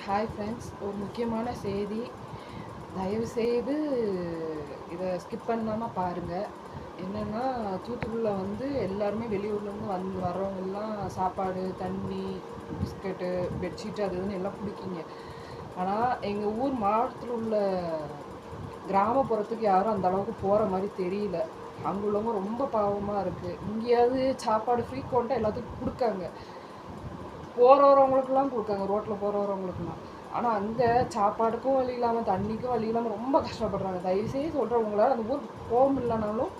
Hi friends, ஒரு முக்கியமான செய்தி. தயவுசெய்து இதை ஸ்கிப் பண்ணாமல் பாருங்கள். என்னென்னா, தூத்துக்குடியில் வந்து எல்லாருமே வெளியூர்லேருந்து வர்றவங்கெல்லாம் சாப்பாடு, தண்ணி, பிஸ்கட்டு, பெட்ஷீட்டு அது இதுன்னு எல்லாம் பிடிக்கிங்க. ஆனால் எங்கள் ஊர் மாவட்டத்தில் உள்ள கிராமப்புறத்துக்கு யாரும் அந்த அளவுக்கு போகிற மாதிரி தெரியல. அங்கே உள்ளவங்க ரொம்ப பாவமாக இருக்குது. இங்கேயாவது சாப்பாடு ஃப்ரீக்வெண்ட்டாக எல்லாத்துக்கும் கொடுக்காங்க, போகிறவங்களுக்குலாம் கொடுக்காங்க, ரோட்டில் போகிறவங்களுக்குலாம். ஆனால் அங்கே சாப்பாடுக்கும் வழி இல்லாமல், தண்ணிக்கும் வழி இல்லாமல் ரொம்ப கஷ்டப்படுறாங்க. தயவுசெய்து சொல்கிறவங்களால அந்த ஊருக்கு போக முடியலனாலும்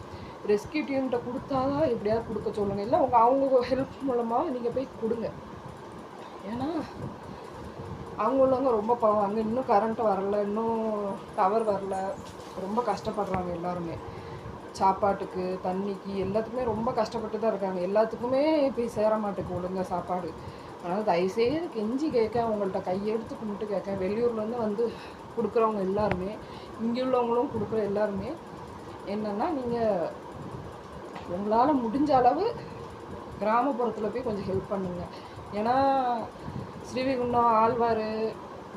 ரெஸ்கியூ டீம்கிட்ட கொடுத்தாதான் எப்படியாவது கொடுக்க சொல்லுங்கள். இல்லை அவங்க ஹெல்ப் மூலமாக நீங்கள் போய் கொடுங்க. ஏன்னா அவங்க உள்ளவங்க ரொம்ப பாவம். அங்கே இன்னும் கரண்ட் வரல, இன்னும் டவர் வரல, ரொம்ப கஷ்டப்படுறாங்க எல்லாருமே. சாப்பாட்டுக்கு, தண்ணிக்கு, எல்லாத்துக்குமே ரொம்ப கஷ்டப்பட்டு தான் இருக்காங்க. எல்லாத்துக்குமே போய் சேர மாட்டேங்குது ஒழுங்காக சாப்பாடு. அதனால் தயவுசெய்து கெஞ்சி கேட்க, அவங்கள்ட்ட கையெடுத்து கும்பிட்டு கேட்க, வெளியூர்லேருந்து வந்து கொடுக்குறவங்க எல்லாருமே, இங்கே உள்ளவங்களும் கொடுக்குற எல்லாருமே என்னென்னா, நீங்கள் உங்களால் முடிஞ்ச அளவு கிராமப்புறத்தில் போய் கொஞ்சம் ஹெல்ப் பண்ணுங்கள். ஏன்னா ஸ்ரீவைகுண்டம், ஆழ்வார்,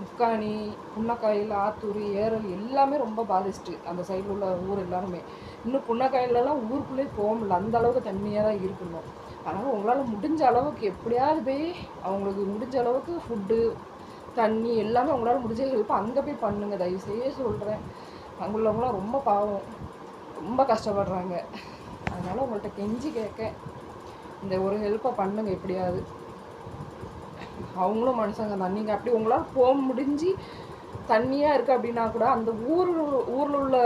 முக்காணி, புன்னக்காயில், ஆத்தூர், ஏரல் எல்லாமே ரொம்ப பாதிச்சுட்டு அந்த சைடில் உள்ள ஊர் எல்லாருமே. இன்னும் புன்னக்காயிலெலாம் ஊருக்குள்ளே போக முடியல, அந்த அளவுக்கு தண்ணியாக தான் இருக்கணும். அதனால் உங்களால் முடிஞ்ச அளவுக்கு எப்படியாவது போய் அவங்களுக்கு முடிஞ்ச அளவுக்கு ஃபுட்டு, தண்ணி எல்லாமே உங்களால் முடிஞ்ச ஹெல்ப் அங்கே போய் பண்ணுங்கள். தயவுசெய்து சொல்கிறேன். அங்கே உள்ளவங்களாம் ரொம்ப பாவம், ரொம்ப கஷ்டப்படுறாங்க. அதனால் உங்கள்கிட்ட கெஞ்சி கேட்க, இந்த ஒரு ஹெல்ப்பை பண்ணுங்கள் எப்படியாவது. அவங்களும் மனுஷங்க தான். நீங்கள் அப்படி உங்களால் போக முடிஞ்சு தண்ணியாக இருக்குது அப்படின்னா கூட அந்த ஊரில் உள்ள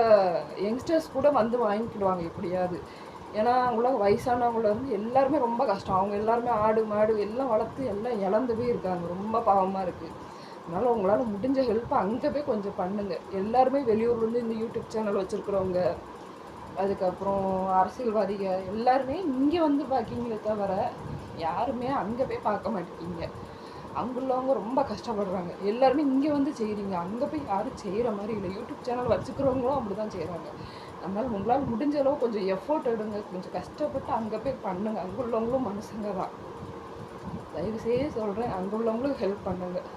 யங்ஸ்டர்ஸ் கூட வந்து வாங்கிக்கிடுவாங்க எப்படியாவது. ஏன்னா அவங்களாம் வயசானவங்கலேருந்து எல்லாருமே ரொம்ப கஷ்டம். அவங்க எல்லாருமே ஆடு மாடு எல்லாம் வளர்த்து எல்லாம் இழந்து போய் இருக்காங்க. ரொம்ப பாவமாக இருக்குது. அதனால் உங்களால் முடிஞ்ச ஹெல்ப்பை அங்கே போய் கொஞ்சம் பண்ணுங்கள். எல்லாருமே வெளியூர்லேருந்து இந்த யூடியூப் சேனல் வச்சுருக்குறவங்க, அதுக்கப்புறம் அரசியல்வாதிக எல்லாருமே இங்கே வந்து பார்க்கிங்களே தவிர யாருமே அங்கே போய் பார்க்க மாட்டேங்கிங்க. அங்குள்ளவங்க ரொம்ப கஷ்டப்படுறாங்க. எல்லாருமே இங்கே வந்து செய்கிறீங்க, அங்கே போய் யாரும் செய்கிற மாதிரி இல்லை. யூடியூப் சேனல் வச்சுக்கிறவங்களும் அப்படி தான் செய்கிறாங்க. அதனால் உங்களால் முடிஞ்ச அளவு கொஞ்சம் எஃபோர்ட் எடுங்க, கொஞ்சம் கஷ்டப்பட்டு அங்கே போய் பண்ணுங்கள். அங்கே உள்ளவங்களும் மனுஷங்க தான். தயவுசெய்து சொல்கிறேன், அங்கே உள்ளவங்களும் ஹெல்ப் பண்ணுங்கள்.